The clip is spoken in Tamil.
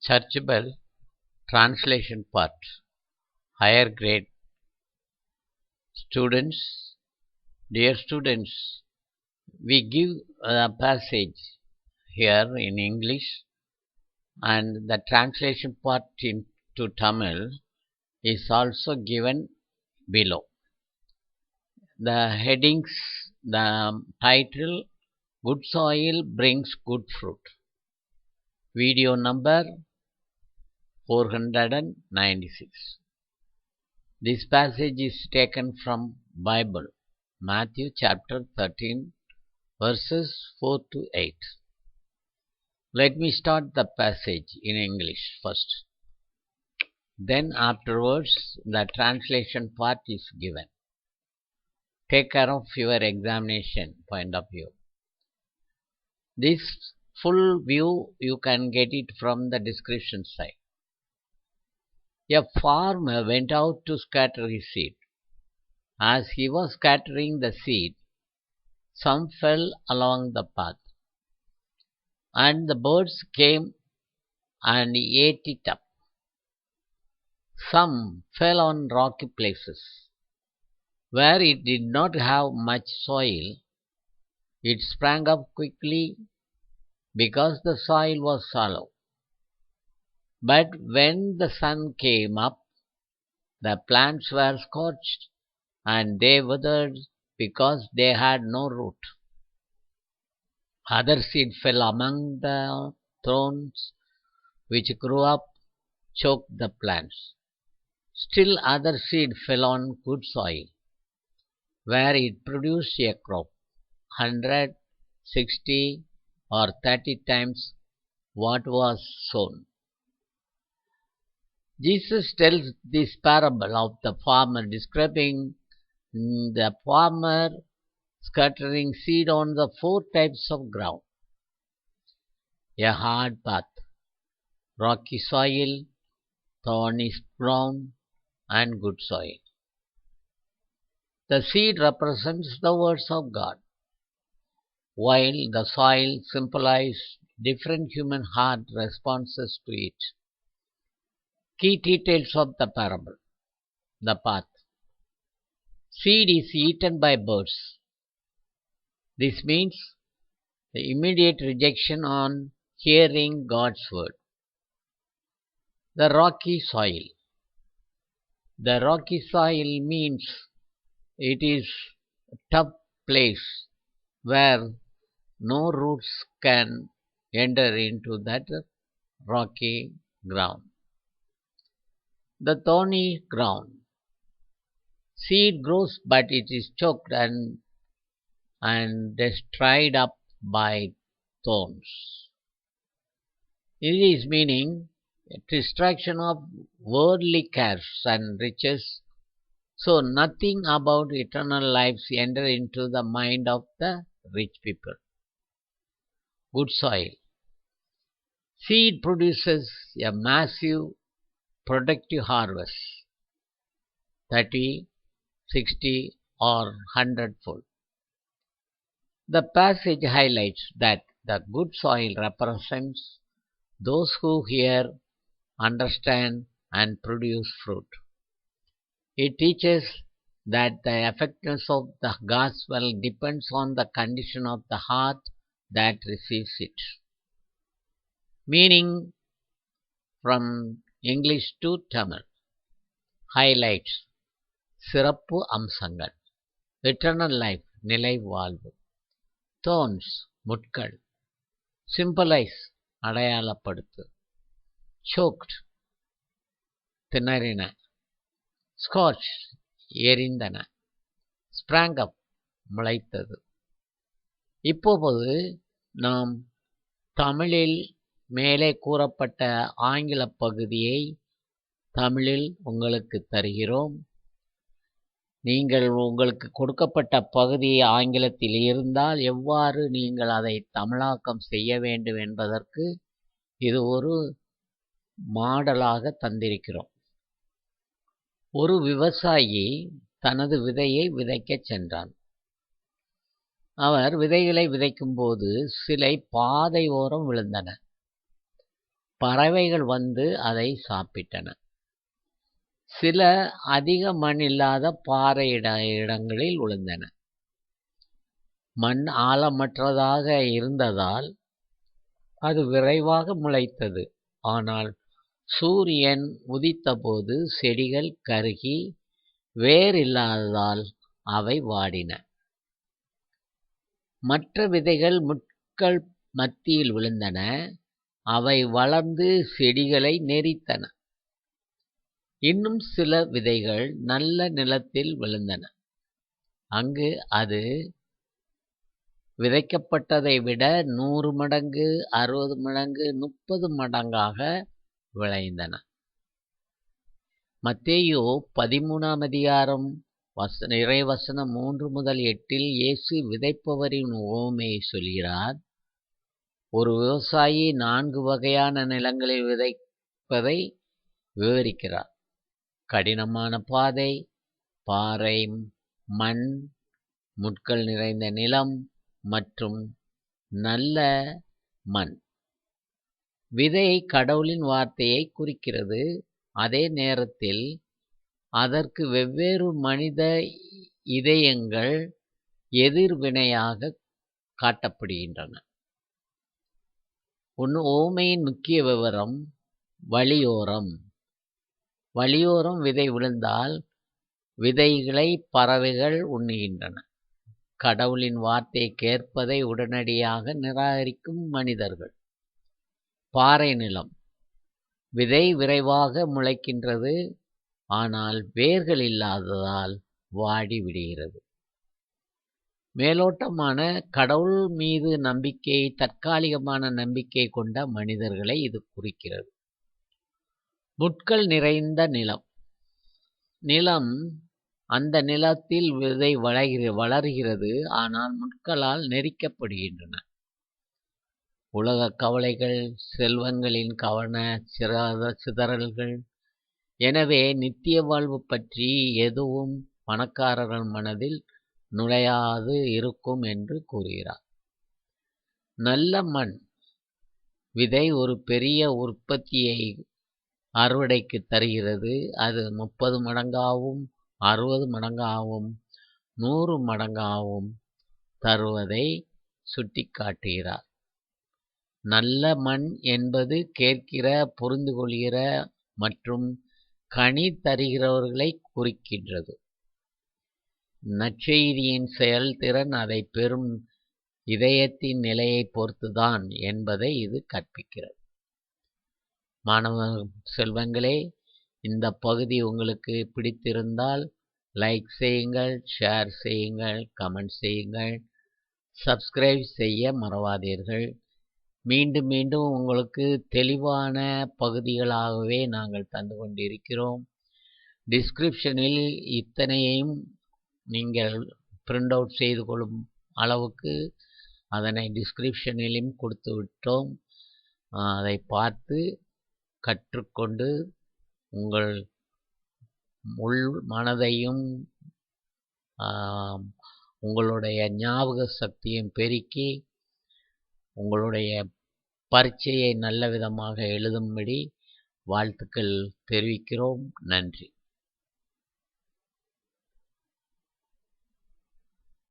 Church Bell Translation Part. Higher grade students, dear students, we give a passage here in English, and the translation part into Tamil is also given below. The headings, the title, Good Soil Brings Good Fruit. Video number 496. This passage is taken from Bible, Matthew chapter 13, verses 4 to 8. Let me start the passage in English first. Then afterwards the translation part is given. Take care of your examination point of view. This full view you can get it from the description side. A farmer went out to scatter his seed. As he was scattering the seed, some fell along the path, and the birds came and ate it up. Some fell on rocky places. Where it did not have much soil, it sprang up quickly because the soil was shallow. But when the sun came up, the plants were scorched, and they withered because they had no root. Other seed fell among the thorns, which grew up, choked the plants. Still other seed fell on good soil, where it produced a crop, 100, 60, or 30 times what was sown. Jesus tells this parable of the farmer, describing the farmer scattering seed on the 4 types of ground: a hard path, rocky soil, thorny ground, and good soil. The seed represents the words of God, while the soil symbolizes different human heart responses to it. Key details of the parable. The path. Seed is eaten by birds. This means the immediate rejection on hearing God's word. The rocky soil. The rocky soil means it is a tough place where no roots can enter into that rocky ground. The thorny ground. Seed grows, but it is choked and dried up by thorns. It is meaning distraction of worldly cares and riches, so nothing about eternal lives enter into the mind of the rich people. Good soil. Seed produces a massive productive harvest, 30, 60, or 100-fold. The passage highlights that the good soil represents those who hear, understand, and produce fruit. It teaches that the effectiveness of the gospel depends on the condition of the heart that receives it. Meaning from English to Tamil. Highlights. சிறப்பு அம்சங்கள். Eternal life, நிலை வாழ்வு. Thorns, முட்கள். Symbolize, அடையாளப்படுத்து. Choked, திணறின. Scorched, எரிந்தன. Sprang up, முளைத்தது. இப்போது நாம் தமிழில் மேலே கூறப்பட்ட ஆங்கில பகுதியை தமிழில் உங்களுக்கு தருகிறோம். நீங்கள் உங்களுக்கு கொடுக்கப்பட்ட பகுதி ஆங்கிலத்தில் இருந்தால் எவ்வாறு நீங்கள் அதை தமிழாக்கம் செய்ய வேண்டும் என்பதற்கு இது ஒரு மாடலாக தந்திருக்கிறோம். ஒரு விவசாயி தனது விதையை விதைக்கச் சென்றான். அவர் விதைகளை விதைக்கும்போது சில பாதை ஓரம் விழுந்தன. பறவைகள் வந்து அதை சாப்பிட்டன. சில அதிக மண் இல்லாத பாறை இடங்களில் விழுந்தன. மண் ஆழமற்றதாக இருந்ததால் அது விரைவாக முளைத்தது. ஆனால் சூரியன் உதித்தபோது செடிகள் கருகி வேர் இல்லாததால் அவை வாடின. மற்ற விதைகள் முட்கள் மத்தியில் விழுந்தன. அவை வளர்ந்து செடிகளை நெரித்தன. இன்னும் சில விதைகள் நல்ல நிலத்தில் விழுந்தன. அங்கு அது விதைக்கப்பட்டதை விட 100 மடங்கு, 60 மடங்கு, 30 மடங்காக விளைந்தன. மத்தேயு 13ஆம் அதிகாரம் இறைவசனம் 3 முதல் 8 இயேசு விதைப்பவரின் உவமையை சொல்கிறார். ஒரு விவசாயி 4 வகையான நிலங்களில் விதைப்பதை விவரிக்கிறார். கடினமான பாதை, பாறை, மண், முட்கள் நிறைந்த நிலம் மற்றும் நல்ல மண். விதை கடவுளின் வார்த்தையை குறிக்கிறது. அதே நேரத்தில் அதற்கு வெவ்வேறு மனித இதயங்கள் எதிர்வினையாக காட்டப்படுகின்றன. உவமையின் முக்கிய விவரம் வழியோரம். வழியோரம் விதை விழுந்தால் விதைகளை பறவைகள் உண்ணுகின்றன. கடவுளின் வார்த்தையை கேட்பதை உடனடியாக நிராகரிக்கும் மனிதர்கள். பாறை நிலம். விதை விரைவாக முளைக்கின்றது, ஆனால் வேர்கள் இல்லாததால் வாடி விடுகிறது. மேலோட்டமான கடவுள் மீது நம்பிக்கை, தற்காலிகமான நம்பிக்கை கொண்ட மனிதர்களை இது குறிக்கிறது. முட்கள் நிறைந்த நிலம். நிலம் அந்த நிலத்தில் விதை வளர்கிறது, ஆனால் முட்களால் நெரிக்கப்படுகின்றன. உலக கவலைகள், செல்வங்களின் கவன சிதறல்கள். எனவே நித்திய வாழ்வு பற்றி எதுவும் பணக்காரர்கள் மனதில் நுழையாது இருக்கும் என்று கூறுகிறார். நல்ல மண். விதை ஒரு பெரிய உற்பத்தியை அறுவடைக்கு தருகிறது. அது 30 மடங்காகவும் 60 மடங்காகவும் 100 மடங்காகவும் தருவதை சுட்டிக்காட்டுகிறார். நல்ல மண் என்பது கேட்கிற, புரிந்து கொள்கிற மற்றும் கனி தருகிறவர்களை குறிக்கின்றது. நற்செய்தியின் செயல்திறன் அதை பெறும் இதயத்தின் நிலையை பொறுத்துதான் என்பதை இது கற்பிக்கிறது. மாணவ செல்வங்களே, இந்த பகுதி உங்களுக்கு பிடித்திருந்தால் லைக் செய்யுங்கள், ஷேர் செய்யுங்கள், கமெண்ட் செய்யுங்கள், சப்ஸ்கிரைப் செய்ய மறவாதீர்கள். மீண்டும் மீண்டும் உங்களுக்கு தெளிவான பகுதிகளாகவே நாங்கள் தந்து கொண்டிருக்கிறோம். டிஸ்கிரிப்ஷனில் இத்தனையையும் நீங்கள் பிரிண்ட் அவுட் செய்து கொள்ளும் அளவுக்கு அதனை டிஸ்கிரிப்ஷனிலும் கொடுத்து விட்டோம். அதை பார்த்து கற்றுக்கொண்டு உங்கள் உள் மனதையும் உங்களுடைய ஞாபக சக்தியும் பெருக்கி உங்களுடைய பரீட்சையை நல்ல விதமாக எழுதும்படி வாழ்த்துக்கள் தெரிவிக்கிறோம். நன்றி.